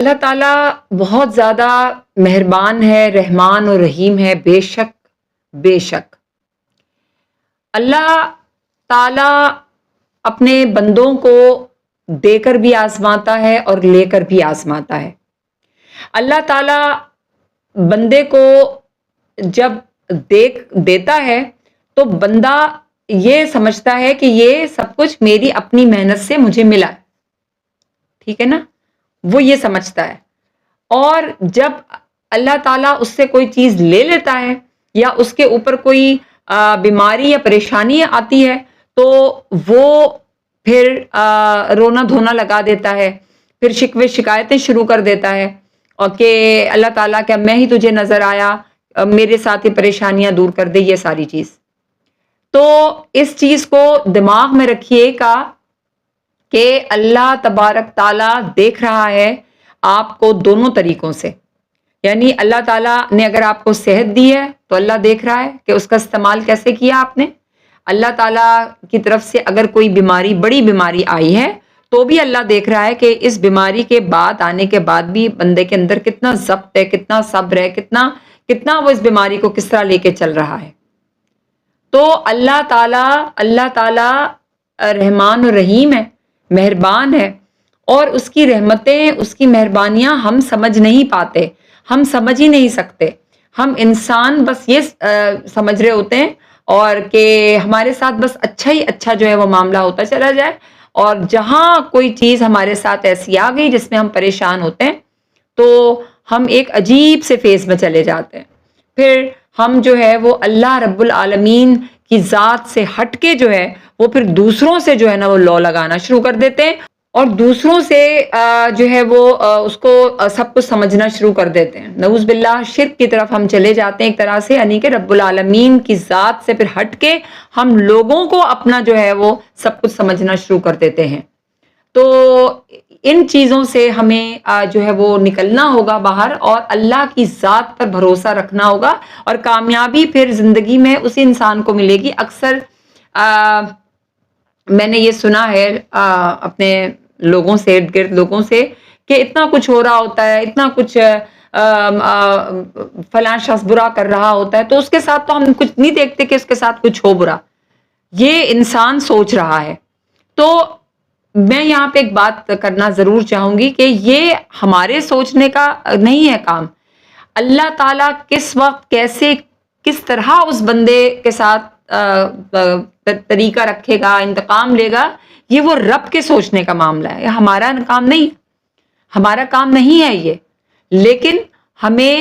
اللہ تعالیٰ بہت زیادہ مہربان ہے، رحمان اور رحیم ہے، بے شک بے شک۔ اللہ تعالیٰ اپنے بندوں کو دے کر بھی آزماتا ہے اور لے کر بھی آزماتا ہے۔ اللہ تعالیٰ بندے کو جب دیتا ہے تو بندہ یہ سمجھتا ہے کہ یہ سب کچھ میری اپنی محنت سے مجھے ملا، ٹھیک ہے نا، وہ یہ سمجھتا ہے۔ اور جب اللہ تعالیٰ اس سے کوئی چیز لے لیتا ہے یا اس کے اوپر کوئی بیماری یا پریشانی آتی ہے تو وہ پھر رونا دھونا لگا دیتا ہے، پھر شکوے شکایتیں شروع کر دیتا ہے، اور کہ اللہ تعالیٰ کیا میں ہی تجھے نظر آیا، میرے ساتھ ہی پریشانیاں دور کر دے، یہ ساری چیز۔ تو اس چیز کو دماغ میں رکھیے گا کہ اللہ تبارک تعالیٰ دیکھ رہا ہے آپ کو دونوں طریقوں سے، یعنی اللہ تعالیٰ نے اگر آپ کو صحت دی ہے تو اللہ دیکھ رہا ہے کہ اس کا استعمال کیسے کیا آپ نے۔ اللہ تعالیٰ کی طرف سے اگر کوئی بیماری، بڑی بیماری آئی ہے تو بھی اللہ دیکھ رہا ہے کہ اس بیماری کے بعد، آنے کے بعد بھی بندے کے اندر کتنا ضبط ہے، کتنا صبر ہے، کتنا وہ اس بیماری کو کس طرح لے کے چل رہا ہے۔ تو اللہ تعالیٰ رحمان و رحیم ہے، مہربان ہے، اور اس کی رحمتیں، اس کی مہربانیاں ہم سمجھ نہیں پاتے، ہم سمجھ ہی نہیں سکتے۔ ہم انسان بس یہ سمجھ رہے ہوتے ہیں اور کہ ہمارے ساتھ بس اچھا ہی اچھا جو ہے وہ معاملہ ہوتا چلا جائے، اور جہاں کوئی چیز ہمارے ساتھ ایسی آ گئی جس میں ہم پریشان ہوتے ہیں تو ہم ایک عجیب سے فیز میں چلے جاتے ہیں۔ پھر ہم جو ہے وہ اللہ رب العالمین کی ذات سے ہٹ کے جو ہے وہ پھر دوسروں سے جو ہے نا وہ لو لگانا شروع کر دیتے ہیں، اور دوسروں سے جو ہے وہ اس کو سب کچھ سمجھنا شروع کر دیتے ہیں۔ نعوذ باللہ، شرک کی طرف ہم چلے جاتے ہیں ایک طرح سے، یعنی کہ رب العالمین کی ذات سے پھر ہٹ کے ہم لوگوں کو اپنا جو ہے وہ سب کچھ سمجھنا شروع کر دیتے ہیں۔ تو ان چیزوں سے ہمیں جو ہے وہ نکلنا ہوگا باہر، اور اللہ کی ذات پر بھروسہ رکھنا ہوگا، اور کامیابی پھر زندگی میں اسی انسان کو ملے گی۔ اکثر میں نے یہ سنا ہے اپنے لوگوں سے، ارد گرد لوگوں سے، کہ اتنا کچھ ہو رہا ہوتا ہے، اتنا کچھ فلاں شخص برا کر رہا ہوتا ہے تو اس کے ساتھ تو ہم کچھ نہیں دیکھتے کہ اس کے ساتھ کچھ ہو برا، یہ انسان سوچ رہا ہے۔ تو میں یہاں پہ ایک بات کرنا ضرور چاہوں گی کہ یہ ہمارے سوچنے کا نہیں ہے کام۔ اللہ تعالیٰ کس وقت، کیسے، کس طرح اس بندے کے ساتھ طریقہ رکھے گا، انتقام لے گا، یہ وہ رب کے سوچنے کا معاملہ ہے، یہ ہمارا کام نہیں، ہمارا کام نہیں ہے یہ۔ لیکن ہمیں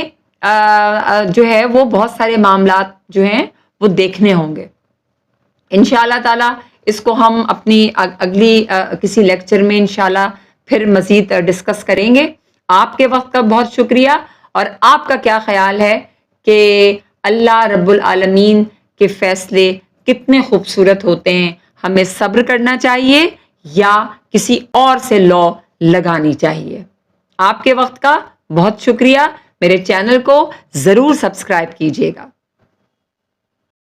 جو ہے وہ بہت سارے معاملات جو ہیں وہ دیکھنے ہوں گے انشاءاللہ تعالی۔ اس کو ہم اپنی اگلی کسی لیکچر میں انشاءاللہ پھر مزید ڈسکس کریں گے۔ آپ کے وقت کا بہت شکریہ، اور آپ کا کیا خیال ہے کہ اللہ رب العالمین کے فیصلے کتنے خوبصورت ہوتے ہیں؟ ہمیں صبر کرنا چاہیے یا کسی اور سے لا لگانی چاہیے؟ آپ کے وقت کا بہت شکریہ، میرے چینل کو ضرور سبسکرائب کیجیے گا۔